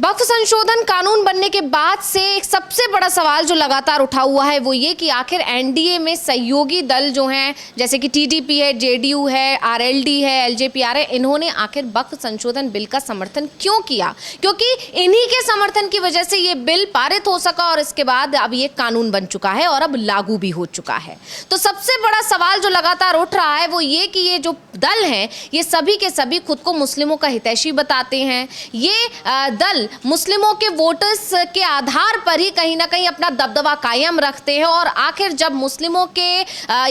वक्फ संशोधन कानून बनने के बाद से एक सबसे बड़ा सवाल जो लगातार उठा हुआ है वो ये कि आखिर एनडीए में सहयोगी दल जो हैं, जैसे कि टीडीपी है, जेडीयू है, आरएलडी है, एलजेपीआर है, इन्होंने आखिर वक्फ संशोधन बिल का समर्थन क्यों किया? क्योंकि इन्हीं के समर्थन की वजह से ये बिल पारित हो सका और इसके बाद अब ये कानून बन चुका है और अब लागू भी हो चुका है। तो सबसे बड़ा सवाल जो लगातार उठ रहा है वो ये कि ये जो दल हैं ये सभी के सभी खुद को मुस्लिमों का हितैषी बताते हैं। ये दल मुस्लिमों के वोटर्स के आधार पर ही कहीं ना कहीं अपना दबदबा कायम रखते हैं और आखिर जब मुस्लिमों के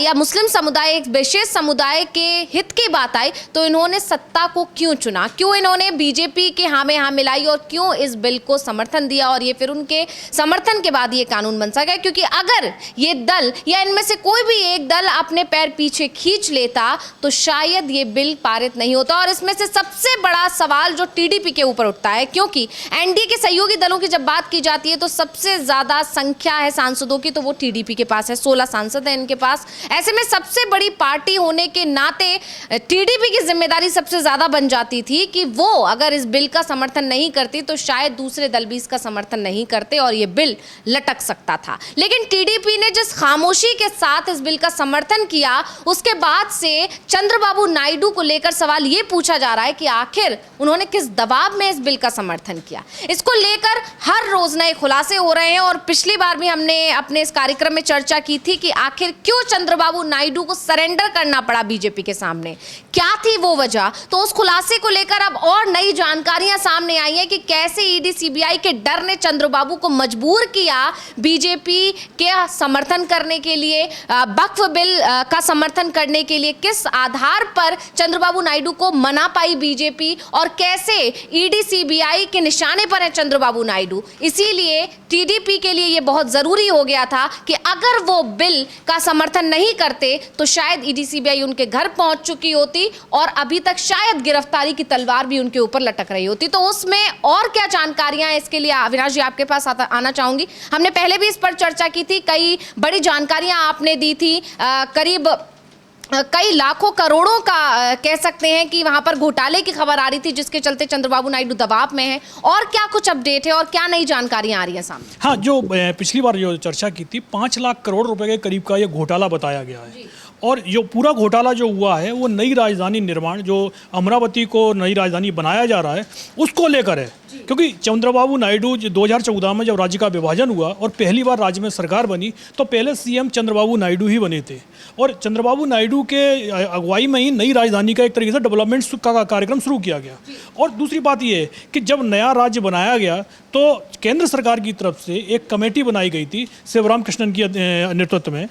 या मुस्लिम समुदाय, एक विशेष समुदाय के हित की बात आई तो इन्होंने सत्ता को क्यों चुना, क्यों इन्होंने बीजेपी के हाँ में हाँ मिलाई और क्यों इस बिल को समर्थन दिया और ये फिर उनके समर्थन के बाद ये कानून बन सका। क्योंकि अगर ये दल या इनमें से कोई भी एक दल अपने पैर पीछे खींच लेता तो शायद ये बिल पारित नहीं होता। और इसमें से सबसे बड़ा सवाल जो टीडीपी के ऊपर उठता है, क्योंकि एनडीए के सहयोगी दलों की जब बात की जाती है तो सबसे ज्यादा संख्या है सांसदों की तो वो टीडीपी के पास है, 16 सांसद हैं इनके पास। ऐसे में सबसे बड़ी पार्टी होने के नाते टीडीपी की जिम्मेदारी सबसे ज्यादा बन जाती थी कि वो अगर इस बिल का समर्थन नहीं करती तो शायद दूसरे दल भी इसका समर्थन नहीं करते और ये बिल लटक सकता था। लेकिन टीडीपी ने जिस खामोशी के साथ इस बिल का समर्थन किया उसके बाद से चंद्रबाबू नायडू को लेकर सवाल ये पूछा जा रहा है कि आखिर उन्होंने किस दबाव में इस बिल का समर्थन किया। इसको लेकर हर रोज नए खुलासे हो रहे हैं और पिछली बार भी हमने अपने इस कार्यक्रम में चर्चा की थी कि आखिर क्यों चंद्रबाबू नायडू को सरेंडर करना पड़ा बीजेपी के सामने, क्या थी वो वजह। तो उस खुलासे को लेकर अब और नई जानकारियां सामने आई हैं कि कैसे ईडी सीबीआई के डर ने चंद्रबाबू को मजबूर किया बीजेपी के समर्थन करने के लिए, वक्फ बिल का समर्थन करने के लिए, किस आधार पर चंद्रबाबू नायडू को मना पाई बीजेपी और कैसे ईडी सीबीआई के निशाने पर है चंद्रबाबू नायडू। इसीलिए टीडीपी के लिए यह बहुत जरूरी हो गया था कि अगर वो बिल का समर्थन नहीं करते तो शायद ईडी सीबीआई उनके घर पहुंच चुकी होती और अभी तक शायद गिरफ्तारी की तलवार भी उनके ऊपर लटक रही होती। तो उसमें और क्या जानकारियां हैं इसके लिए अविनाश जी आपके पास आना चाहूंगी। हमने पहले भी इस पर चर्चा की थी, कई बड़ी जानकारियां आपने दी थी, करीब कई लाखों करोड़ों का कह सकते हैं कि वहां पर घोटाले की खबर आ रही थी जिसके चलते चंद्रबाबू नायडू दबाव में है। और क्या कुछ अपडेट है और क्या नई जानकारियां आ रही हैं सामने? हाँ, जो पिछली बार जो चर्चा की थी 5 लाख करोड़ रुपए के करीब का ये घोटाला बताया गया है और जो पूरा घोटाला जो हुआ है वो नई राजधानी निर्माण, जो अमरावती को नई राजधानी बनाया जा रहा है उसको लेकर है। क्योंकि चंद्रबाबू नायडू 2014 में जब राज्य का विभाजन हुआ और पहली बार राज्य में सरकार बनी तो पहले सीएम चंद्रबाबू नायडू ही बने थे और चंद्रबाबू नायडू के अगुवाई में ही नई राजधानी का एक तरीके से डेवलपमेंट का कार्यक्रम शुरू किया गया। और दूसरी बात ये है कि जब नया राज्य बनाया गया तो केंद्र सरकार की तरफ से एक कमेटी बनाई गई थी शिवराम कृष्णन की नेतृत्व में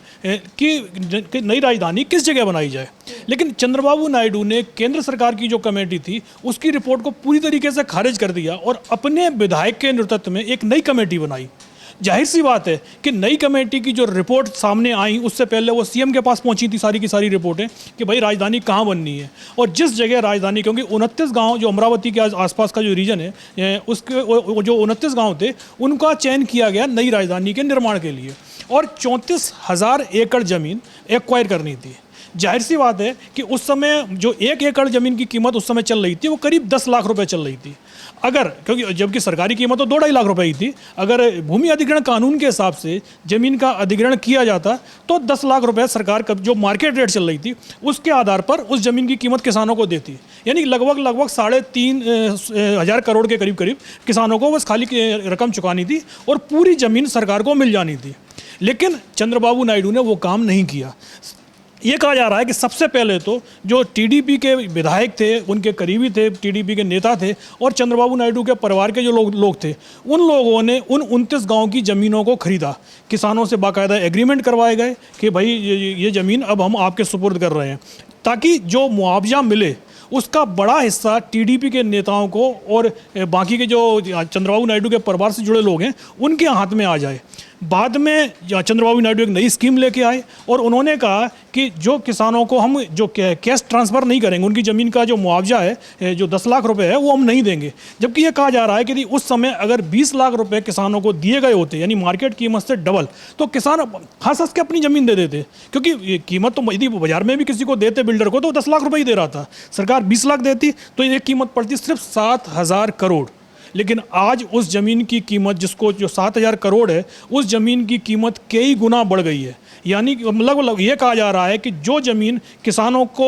कि नई राजधानी किस जगह बनाई जाए। लेकिन चंद्रबाबू नायडू ने केंद्र सरकार की जो कमेटी थी उसकी रिपोर्ट को पूरी तरीके से खारिज कर दिया और अपने विधायक के नेतृत्व में एक नई कमेटी बनाई। जाहिर सी बात है कि नई कमेटी की जो रिपोर्ट सामने आई उससे पहले वो सीएम के पास पहुंची थी सारी की सारी रिपोर्टें कि भाई राजधानी कहाँ बननी है और जिस जगह राजधानी, क्योंकि 29 गांव जो अमरावती के आसपास का जो रीजन है उसके जो 29 गांव थे उनका चयन किया गया नई राजधानी के निर्माण के लिए और 34,000 एकड़ ज़मीन एक्वायर करनी थी। जाहिर सी बात है कि उस समय जो 1 एकड़ ज़मीन की कीमत उस समय चल रही थी वो करीब 10 लाख रुपए चल रही थी। अगर क्योंकि जबकि सरकारी कीमत तो 2-2.5 लाख रुपए ही थी, अगर भूमि अधिग्रहण कानून के हिसाब से ज़मीन का अधिग्रहण किया जाता तो 10 लाख रुपए सरकार का जो मार्केट रेट चल रही थी उसके आधार पर उस ज़मीन की कीमत किसानों को देती। यानी लगभग 3,500 करोड़ के करीब किसानों को बस खाली रकम चुकानी थी और पूरी ज़मीन सरकार को मिल जानी थी। लेकिन चंद्रबाबू नायडू ने वो काम नहीं किया। ये कहा जा रहा है कि सबसे पहले तो जो टीडीपी के विधायक थे, उनके करीबी थे, टीडीपी के नेता थे और चंद्रबाबू नायडू के परिवार के जो लोग थे उन लोगों ने उन 29 गांव की ज़मीनों को खरीदा। किसानों से बाकायदा एग्रीमेंट करवाए गए कि भाई ये ज़मीन अब हम आपके सुपुर्द कर रहे हैं ताकि जो मुआवजा मिले उसका बड़ा हिस्सा टीडीपी के नेताओं को और बाकी के जो चंद्रबाबू नायडू के परिवार से जुड़े लोग हैं उनके हाथ में आ जाए। बाद में चंद्रबाबू नायडू एक नई स्कीम लेके आए और उन्होंने कहा कि जो किसानों को हम जो कैश ट्रांसफ़र नहीं करेंगे, उनकी ज़मीन का जो मुआवजा है जो 10 लाख रुपए है वो हम नहीं देंगे। जबकि ये कहा जा रहा है कि उस समय अगर 20 लाख रुपए किसानों को दिए गए होते यानी मार्केट कीमत से डबल तो किसान हंस के अपनी ज़मीन दे देते, क्योंकि ये कीमत तो यदि बाजार में भी किसी को देते बिल्डर को तो 10 लाख रुपए ही दे रहा था, सरकार 20 लाख देती तो ये कीमत पड़ती सिर्फ 7,000 करोड़। लेकिन आज उस ज़मीन की कीमत जिसको जो 7,000 करोड़ है, उस ज़मीन की कीमत कई गुना बढ़ गई है। यानी कि मतलब ये कहा जा रहा है कि जो ज़मीन किसानों को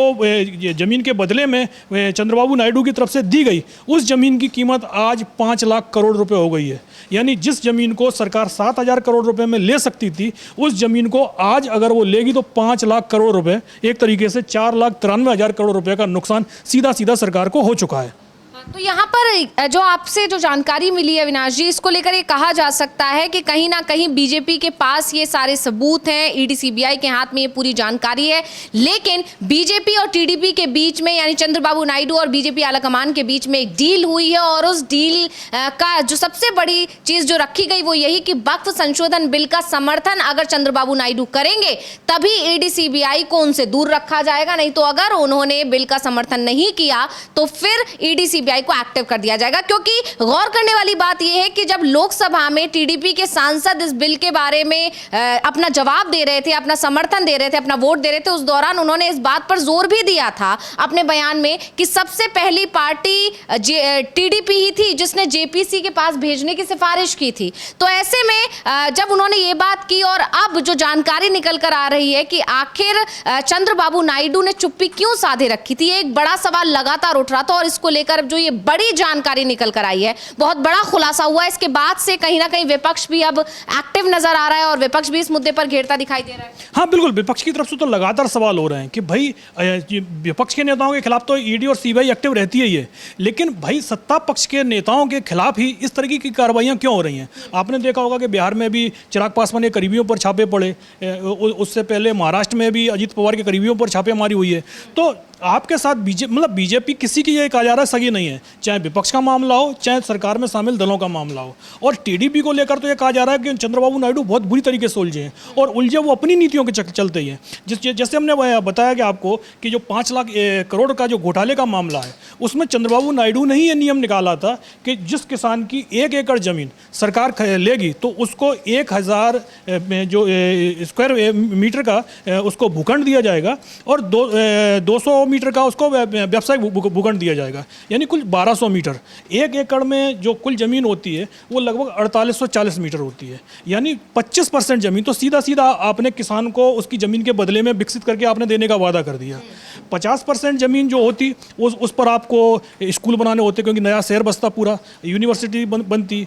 ज़मीन के बदले में चंद्रबाबू नायडू की तरफ से दी गई, उस ज़मीन की कीमत आज 5 लाख करोड़ रुपए हो गई है। यानी जिस ज़मीन को सरकार 7,000 करोड़ रुपए में ले सकती थी, उस ज़मीन को आज अगर वो लेगी तो 5 लाख करोड़ रुपए, एक तरीके से 4,93,000 करोड़ रुपए का नुकसान सीधा सीधा सरकार को हो चुका है। तो यहाँ पर जो आपसे जो जानकारी मिली है अविनाश जी, इसको लेकर ये कहा जा सकता है कि कहीं ना कहीं बीजेपी के पास ये सारे सबूत हैं, ईडी सीबीआई के हाथ में ये पूरी जानकारी है, लेकिन बीजेपी और टीडीपी के बीच में यानी चंद्रबाबू नायडू और बीजेपी आलाकमान के बीच में एक डील हुई है और उस डील का जो सबसे बड़ी चीज जो रखी गई वो यही कि वक्फ संशोधन बिल का समर्थन अगर चंद्रबाबू नायडू करेंगे तभी ईडी सीबीआई को उनसे दूर रखा जाएगा, नहीं तो अगर उन्होंने बिल का समर्थन नहीं किया तो फिर ईडी सीबीआई को एक्टिव कर दिया जाएगा। क्योंकि गौर करने वाली बात यह है कि जब लोकसभा में टीडीपी के सांसद इस बिल के बारे में अपना जवाब दे रहे थे, अपना समर्थन दे रहे थे, अपना वोट दे रहे थे, उस दौरान उन्होंने इस बात पर जोर भी दिया था अपने बयान में कि सबसे पहली पार्टी टीडीपी ही थी जिसने जेपीसी के पास भेजने की सिफारिश की थी। तो ऐसे में जब उन्होंने ये बात की और अब जो जानकारी निकल कर आ रही है कि आखिर चंद्रबाबू नायडू ने चुप्पी क्यों साधे रखी थी, एक बड़ा सवाल लगातार उठ रहा था और इसको लेकर जो ये बड़ी जानकारी निकल कर आई है, बहुत बड़ा खुलासा हुआ है। इसके बाद से कहीं ना कहीं विपक्ष भी अब एक्टिव नजर आ रहा है और विपक्ष भी इस मुद्दे पर घेरता दिखाई दे रहा है। हाँ बिल्कुल, विपक्ष की तरफ से तो लगातार सवाल हो रहे हैं कि भाई विपक्ष के नेताओं के खिलाफ तो ईडी और सीबीआई एक्टिव रहती है, लेकिन भाई सत्ता पक्ष के नेताओं के खिलाफ ही इस तरीके की कार्रवाइयां क्यों हो रही हैं। आपने देखा होगा कि बिहार में भी चिराग पासवान के करीबियों पर छापे पड़े, उससे पहले महाराष्ट्र में भी अजीत पवार के करीबियों पर छापेमारी हुई है। तो आपके साथ बीजेपी किसी की ये कहा जा रहा है सगी नहीं है, चाहे विपक्ष का मामला हो चाहे सरकार में शामिल दलों का मामला हो। और टीडीपी को लेकर तो ये कहा जा रहा है कि चंद्रबाबू नायडू बहुत बुरी तरीके से उलझे हैं और उलझे वो अपनी नीतियों के चलते ही हैं। जैसे हमने बताया कि आपको कि जो 5 लाख करोड़ का जो घोटाले का मामला है, उसमें चंद्रबाबू नायडू ने ही ये नियम निकाला था कि जिस किसान की 1 एकड़ ज़मीन सरकार लेगी तो उसको 1,000 जो स्क्वायर मीटर का उसको भूखंड दिया जाएगा और 200 मीटर का उसको व्यावसायिक भूखंड दिया जाएगा, यानी कुल 1200 मीटर। 1 एकड़ में जो कुल ज़मीन होती है वो लगभग 4840 मीटर होती है, यानी 25% ज़मीन तो सीधा सीधा आपने किसान को उसकी ज़मीन के बदले में विकसित करके आपने देने का वादा कर दिया। 50% ज़मीन जो होती उस पर आपको स्कूल बनाने होते, क्योंकि नया शहर बसता, पूरा यूनिवर्सिटी बनती,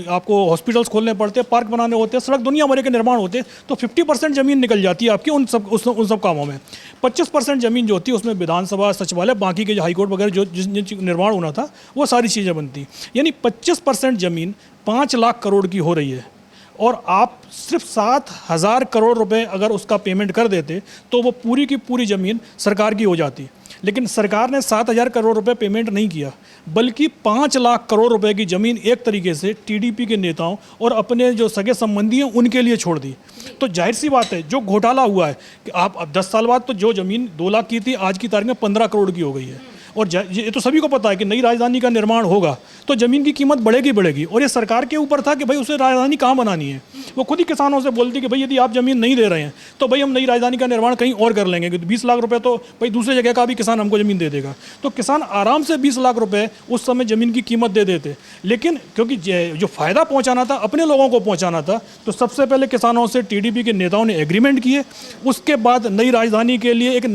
आपको हॉस्पिटल्स खोलने पड़ते, पार्क बनाने होते, सड़क दुनिया भर के निर्माण होते, तो 50% ज़मीन निकल जाती है आपकी उन सब कामों में। 25% ज़मीन जो होती है उसमें विधानसभा, सचिवालय, बाकी के जो हाईकोर्ट वगैरह जो जिन निर्माण होना था वो सारी चीज़ें बनती, यानी 25% ज़मीन 5 लाख करोड़ की हो रही है। और आप सिर्फ 7,000 करोड़ रुपए अगर उसका पेमेंट कर देते तो वो पूरी की पूरी ज़मीन सरकार की हो जाती। लेकिन सरकार ने 7,000 करोड़ रुपए पेमेंट नहीं किया, बल्कि 5 लाख करोड़ रुपए की ज़मीन एक तरीके से टीडीपी के नेताओं और अपने जो सगे संबंधी हैं उनके लिए छोड़ दी। तो जाहिर सी बात है जो घोटाला हुआ है कि आप अब 10 साल बाद तो जो ज़मीन 2 लाख की थी आज की तारीख में 15 करोड़ की हो गई है। और ये तो सभी को पता है कि नई राजधानी का निर्माण होगा तो ज़मीन की कीमत बढ़ेगी। और ये सरकार के ऊपर था कि भाई उसे राजधानी कहाँ बनानी है। वो खुद ही किसानों से बोलती कि भाई यदि आप ज़मीन नहीं दे रहे हैं तो भाई हम नई राजधानी का निर्माण कहीं और कर लेंगे, क्योंकि 20 लाख रुपए तो भाई दूसरी जगह का भी किसान हमको ज़मीन दे देगा। तो किसान आराम से 20 लाख रुपए उस समय ज़मीन की कीमत दे देते, लेकिन क्योंकि जो फ़ायदा पहुँचाना था अपने लोगों को पहुँचाना था, तो सबसे पहले किसानों से टीडीपी के नेताओं ने एग्रीमेंट किए। उसके बाद नई राजधानी के लिए एक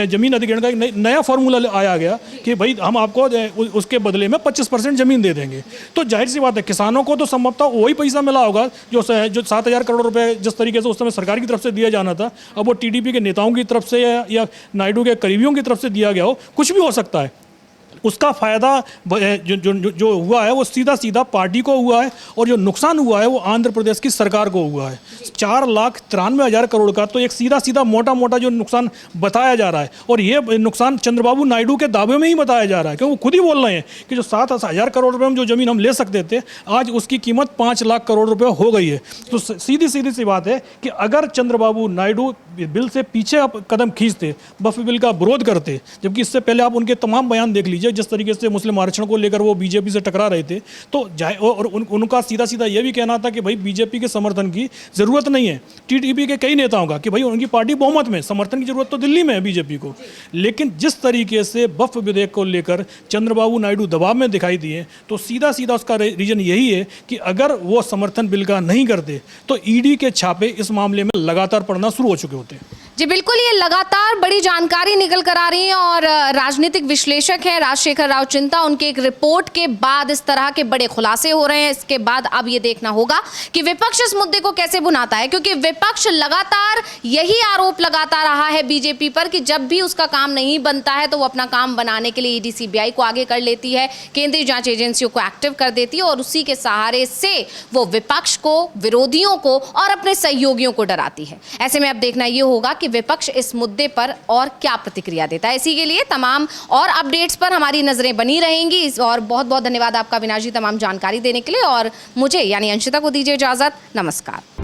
ज़मीन अधिग्रहण का एक नया फार्मूला आया गया कि भाई हम आपको उसके बदले में 25% ज़मीन दे देंगे। तो जाहिर सी बात है किसानों को तो संभवतः वही पैसा मिला होगा जो 7,000 करोड़ रुपए जिस तरीके से उस समय सरकार की तरफ से दिया जाना था, अब वो टीडीपी के नेताओं की तरफ से या नायडू के करीबियों की तरफ से दिया गया हो, कुछ भी हो सकता है। उसका फ़ायदा जो हुआ है वो सीधा सीधा पार्टी को हुआ है और जो नुकसान हुआ है वो आंध्र प्रदेश की सरकार को हुआ है। 4,93,000 करोड़ का तो एक सीधा मोटा जो नुकसान बताया जा रहा है, और ये नुकसान चंद्रबाबू नायडू के दावे में ही बताया जा रहा है, क्योंकि वो खुद ही बोल रहे हैं कि जो 7,000 करोड़ रुपये में जो ज़मीन हम ले सकते थे आज उसकी कीमत 5 लाख करोड़ रुपये हो गई है। तो सीधी सी बात है कि अगर चंद्रबाबू नायडू बिल से पीछे आप कदम खींचते, वक्फ बिल का विरोध करते, जबकि इससे पहले आप उनके तमाम बयान देख लीजिए लीजिए जिस तरीके से मुस्लिम आरक्षण को लेकर वो बीजेपी से टकरा रहे थे, तो और उनका सीधा सीधा ये भी कहना था कि भाई बीजेपी के समर्थन की ज़रूरत नहीं है। टीडीपी के कई नेताओं का कि भाई उनकी पार्टी बहुमत में, समर्थन की ज़रूरत तो दिल्ली में है बीजेपी को। लेकिन जिस तरीके से वक्फ विधेयक को लेकर चंद्रबाबू नायडू दबाव में दिखाई दिए, तो सीधा सीधा उसका रीजन यही है कि अगर वो समर्थन बिल का नहीं करते तो ईडी के छापे इस मामले में लगातार पड़ना शुरू हो चुके होते हैं। जी बिल्कुल, ये लगातार बड़ी जानकारी निकल कर आ रही है और राजनीतिक विश्लेषक हैं राजशेखर राव चिंता, उनके एक रिपोर्ट के बाद इस तरह के बड़े खुलासे हो रहे हैं। इसके बाद अब ये देखना होगा कि विपक्ष इस मुद्दे को कैसे भुनाता है, क्योंकि विपक्ष लगातार यही आरोप लगाता रहा है बीजेपी पर कि जब भी उसका काम नहीं बनता है तो वो अपना काम बनाने के लिए ईडी सीबीआई को आगे कर लेती है, केंद्रीय जांच एजेंसियों को एक्टिव कर देती है और उसी के सहारे से वो विपक्ष को, विरोधियों को और अपने सहयोगियों को डराती है। ऐसे में अब देखना ये होगा कि विपक्ष इस मुद्दे पर और क्या प्रतिक्रिया देता है। इसी के लिए तमाम और अपडेट्स पर हमारी नजरें बनी रहेंगी। और बहुत बहुत धन्यवाद आपका अविनाश जी तमाम जानकारी देने के लिए, और मुझे यानी अंशिता को दीजिए इजाजत। नमस्कार।